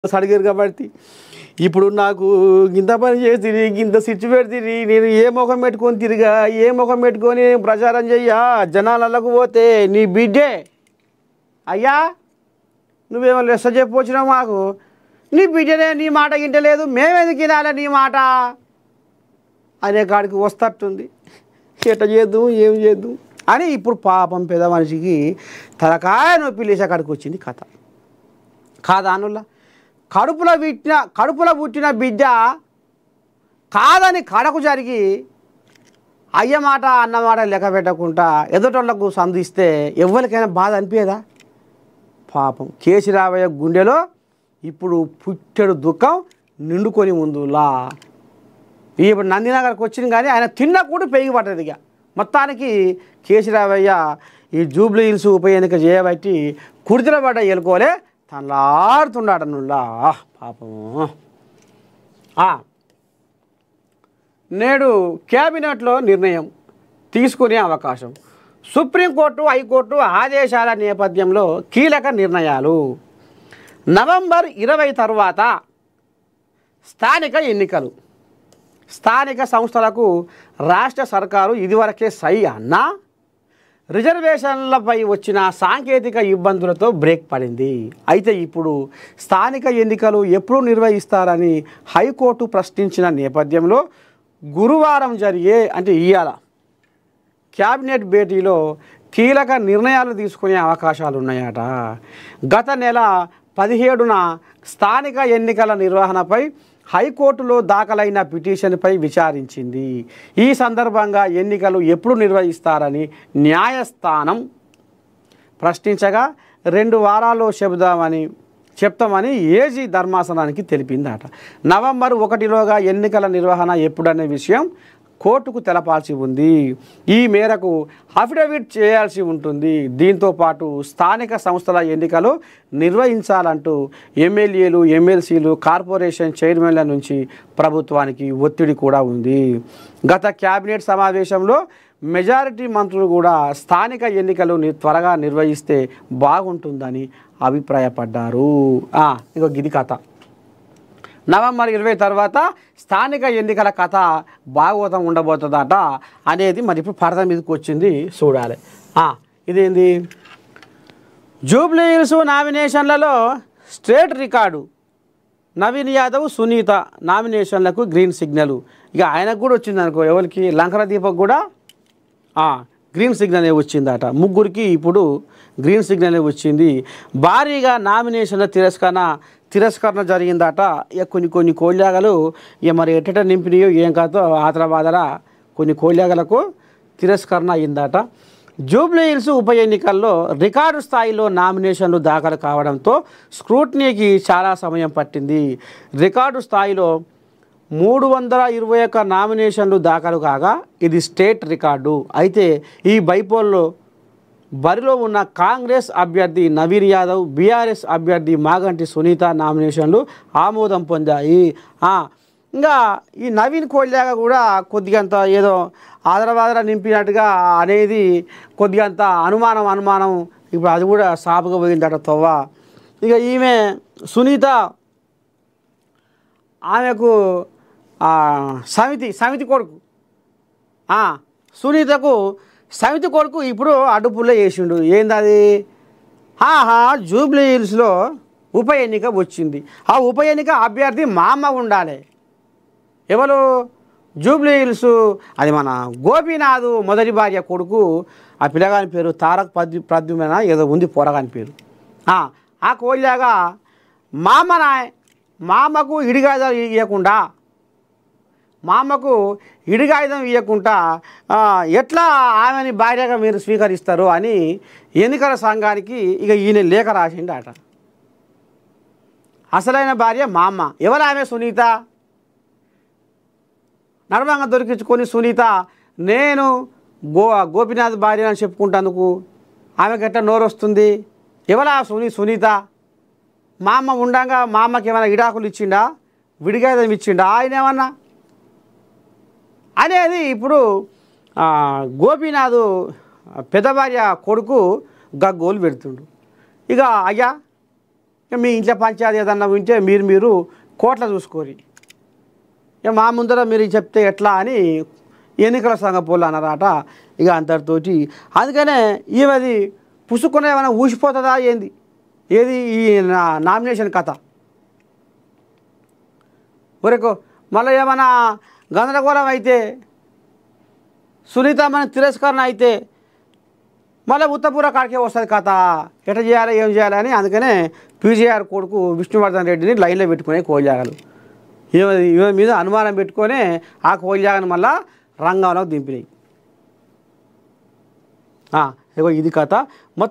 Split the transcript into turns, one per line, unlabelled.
అడిగారు కాబట్టి ఇప్పుడు నాకు ఇంత పని చేసి ఇంత సిచ్చు పెడితే నేను ఏ ముఖం పెట్టుకొని తిరిగా ఏ ముఖం పెట్టుకొని ప్రచారం చెయ్యా జనాలకు పోతే నీ బిడ్డే అయ్యా నువ్వేమో లెస్స చెప్పొచ్చినావు మాకు నీ బిడ్డనే నీ మాట వింటలేదు మేమెందుకు వినాలి నీ మాట అనే కాడికి వస్తట్టుంది ఎట్ట చేద్దాం ఏం చేద్దాం అని ఇప్పుడు పాపం పెద్ద మనిషికి తలకాయ నొప్పి లేచే కాడికి వచ్చింది కథ కాదానుల్లా కడుపులో పుట్టిన బిడ్డ కాదని కడకు జరిగి అయ్య మాట అన్న మాట లెక్క పెట్టకుండా ఎదుటోళ్లకు సంధిస్తే ఎవరికైనా బాధ అనిపించదా పాపం కేసీరావయ్య గుండెలో ఇప్పుడు పుట్టెడు దుఃఖం నిండుకొని ముందులా ఇప్పుడు నందినగర్కి వచ్చింది కానీ ఆయన తిన్న కూడా పెరిగి పట్టదు ఇక మొత్తానికి కేసీరావయ్య ఈ జూబ్లీ హిల్స్ ఉప ఎన్నిక చేయబట్టి కుడితిల పడ్డ ఎలుకోలే తనలాడుతున్నాడు నుల్లా పాపము నేడు క్యాబినెట్లో నిర్ణయం తీసుకునే అవకాశం సుప్రీంకోర్టు హైకోర్టు ఆదేశాల నేపథ్యంలో కీలక నిర్ణయాలు నవంబర్ 20 తర్వాత స్థానిక ఎన్నికలు స్థానిక సంస్థలకు రాష్ట్ర సర్కారు ఇదివరకే సై అన్నా రిజర్వేషన్లపై వచ్చిన సాంకేతిక ఇబ్బందులతో బ్రేక్ పడింది అయితే ఇప్పుడు స్థానిక ఎన్నికలు ఎప్పుడు నిర్వహిస్తారని హైకోర్టు ప్రశ్నించిన నేపథ్యంలో గురువారం జరిగే అంటే ఇవాళ క్యాబినెట్ భేటీలో కీలక నిర్ణయాలు తీసుకునే అవకాశాలు ఉన్నాయట గత నెల 17న స్థానిక ఎన్నికల నిర్వహణపై హైకోర్టులో దాఖలైన పిటిషన్పై విచారించింది ఈ సందర్భంగా ఎన్నికలు ఎప్పుడు నిర్వహిస్తారని న్యాయస్థానం ప్రశ్నించగా 2 వారాల్లో చెప్తామని ఏజీ ధర్మాసనానికి తెలిపిందట నవంబర్ 1లోగా ఎన్నికల నిర్వహణ ఎప్పుడనే విషయం కోర్టుకు తెలపాల్సి ఉంది ఈ మేరకు అఫిడవిట్ చేయాల్సి ఉంటుంది దీంతోపాటు స్థానిక సంస్థల ఎన్నికలు నిర్వహించాలంటూ ఎమ్మెల్యేలు ఎమ్మెల్సీలు కార్పొరేషన్ చైర్మన్ల నుంచి ప్రభుత్వానికి ఒత్తిడి కూడా ఉంది గత క్యాబినెట్ సమావేశంలో మెజారిటీ మంత్రులు కూడా స్థానిక ఎన్నికలు త్వరగా నిర్వహిస్తే బాగుంటుందని అభిప్రాయపడ్డారు ఇంకో గిది కథ నవంబర్ 20 తర్వాత స్థానిక ఎన్నికల కథ భాగవతం ఉండబోతుందట అనేది మరి ఇప్పుడు పరద మీదకి వచ్చింది చూడాలి ఇదేంది జూబ్లీ హిల్స్ నామినేషన్లలో స్ట్రేట్ రికార్డు నవీన్ యాదవ్ సునీత నామినేషన్లకు గ్రీన్ సిగ్నల్ ఇక ఆయనకు కూడా వచ్చింది అనుకో ఎవరికి లంకర దీపక్ కూడా గ్రీన్ సిగ్నల్ వచ్చిందట ముగ్గురికి ఇప్పుడు గ్రీన్ సిగ్నల్ వచ్చింది భారీగా నామినేషన్ల తిరస్కరణ జరిగిందట ఇక కొన్ని కోళ్యాగలు ఇక మరి ఎట్ట నింపినాయో ఏం కాదో ఆతరబాదల కొన్ని కోళ్యాగలకు తిరస్కరణ అయిందట జూబ్లీ హిల్స్ ఉప ఎన్నికల్లో రికార్డు స్థాయిలో నామినేషన్లు దాఖలు కావడంతో స్క్రూటినీకి చాలా సమయం పట్టింది రికార్డు స్థాయిలో 321 నామినేషన్లు దాఖలు కాగా ఇది స్టేట్ రికార్డు అయితే ఈ బైపోల్లో బరిలో ఉన్న కాంగ్రెస్ అభ్యర్థి నవీన్ యాదవ్ బీఆర్ఎస్ అభ్యర్థి మాగంటి సునీత నామినేషన్లు ఆమోదం పొందాయి ఇంకా ఈ నవీన్ కోల్యాగ కూడా కొద్దిగంత ఏదో ఆదరవాదర నింపినట్టుగా అనేది కొద్దిగంత అనుమానం ఇప్పుడు అది కూడా సాపుగా పోయిందట తవ్వ ఇక ఈమె సునీత ఆమెకు సమితి కొడుకు సునీతకు సమితి కొడుకు ఇప్పుడు అడ్డుపుల్లో వేసిండు ఏందది జూబ్లీ హిల్స్లో ఉప ఎన్నిక వచ్చింది ఆ ఉప ఎన్నిక అభ్యర్థి మామ ఉండాలి ఎవరు జూబ్లీ హిల్స్ అది మన గోపీనాథ్ మొదటి భార్య కొడుకు ఆ పిల్లగాని పేరు తారక్ ప్రద్యుమ్న ఏదో ఉంది పోరగాని పేరు ఆ కోళ్ళగా మామకు ఇడిగాయుధం ఇవ్వకుండా ఎట్లా ఆమెని భార్యగా మీరు స్వీకరిస్తారు అని ఎన్నికల సంఘానికి ఇక ఈయన లేఖ రాసిండట అసలైన భార్య మామ ఎవరు ఆమె సునీత నడవంగా దొరికించుకొని సునీత నేను గోపీనాథ్ భార్య అని చెప్పుకుంటేందుకు ఆమెకి ఎట్లా నోరు వస్తుంది ఎవరా సునీత మామ ఉండగా మామకి ఏమైనా ఇడాకులు ఇచ్చిండా విడిగాయుధం ఇచ్చిండా ఆయన ఏమన్నా అనేది ఇప్పుడు గోపీనాథ్ పెద్ద భార్య కొడుకు గగ్గోలు పెడుతుండు ఇక అయ్యా ఇక మీ ఇంట్లో పంచాయతీ ఏదన్నా ఉంటే మీరు కోట్ల చూసుకోరి, ఇక మా ముందర మీరు చెప్తే ఎట్లా అని ఎన్నికల సంఘ పోలు అన్నారట. ఇక అంతటితోటి అందుకనే ఈమెది పుసుకునే ఏమైనా ఊసిపోతుందా ఏంది, ఏది ఈ నామినేషన్ కథ వరకు మళ్ళీ ఏమైనా గందరగోళం అయితే, సునీత మన తిరస్కరణ అయితే మళ్ళీ ఉత్తపూర కాడికే వస్తుంది కథ. ఎట్లా చేయాలి ఏం చేయాలి అని అందుకనే పీజీఆర్ కొడుకు విష్ణువర్ధన్ రెడ్డిని లైన్లో పెట్టుకునే కోల్జాగలు ఈమె మీద అనుమానం పెట్టుకొని ఆ కోల్జాగను మళ్ళా రంగంలోకి దింపినాయి. ఇగో ఇది కథ మొత్తం.